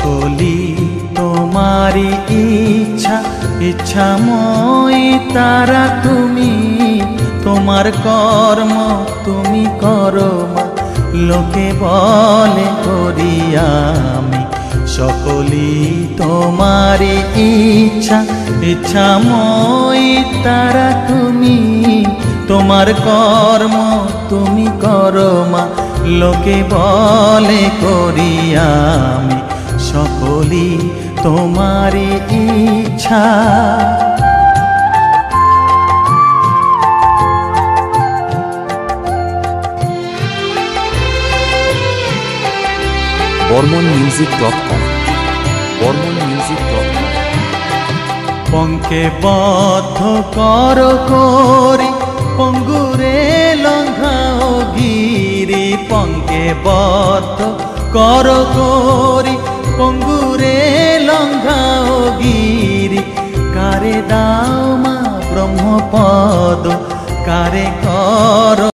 সকলি তোমারি ইচ্ছা ইচ্ছাময় তারা তুমি তোমার কর্ম তুমি করো মা লোকে বলে করি আমি সকলি তোমারি ইচ্ছা ইচ্ছাময় তারা তুমি তোমার কর্ম তুমি করো মা লোকে বলে করি আমি সকলি তোমারি ইচ্ছা। BormonMusic.com BormonMusic.com পঙ্কে বদ্ধ কর করি পঙ্গুরে লঙ্ঘাও গিরি পঙ্কে বদ্ধ কর করি পঙ্গুরে লঙ্ঘাও গিরি কারে দাও মা ব্রহ্মপদ কারে কর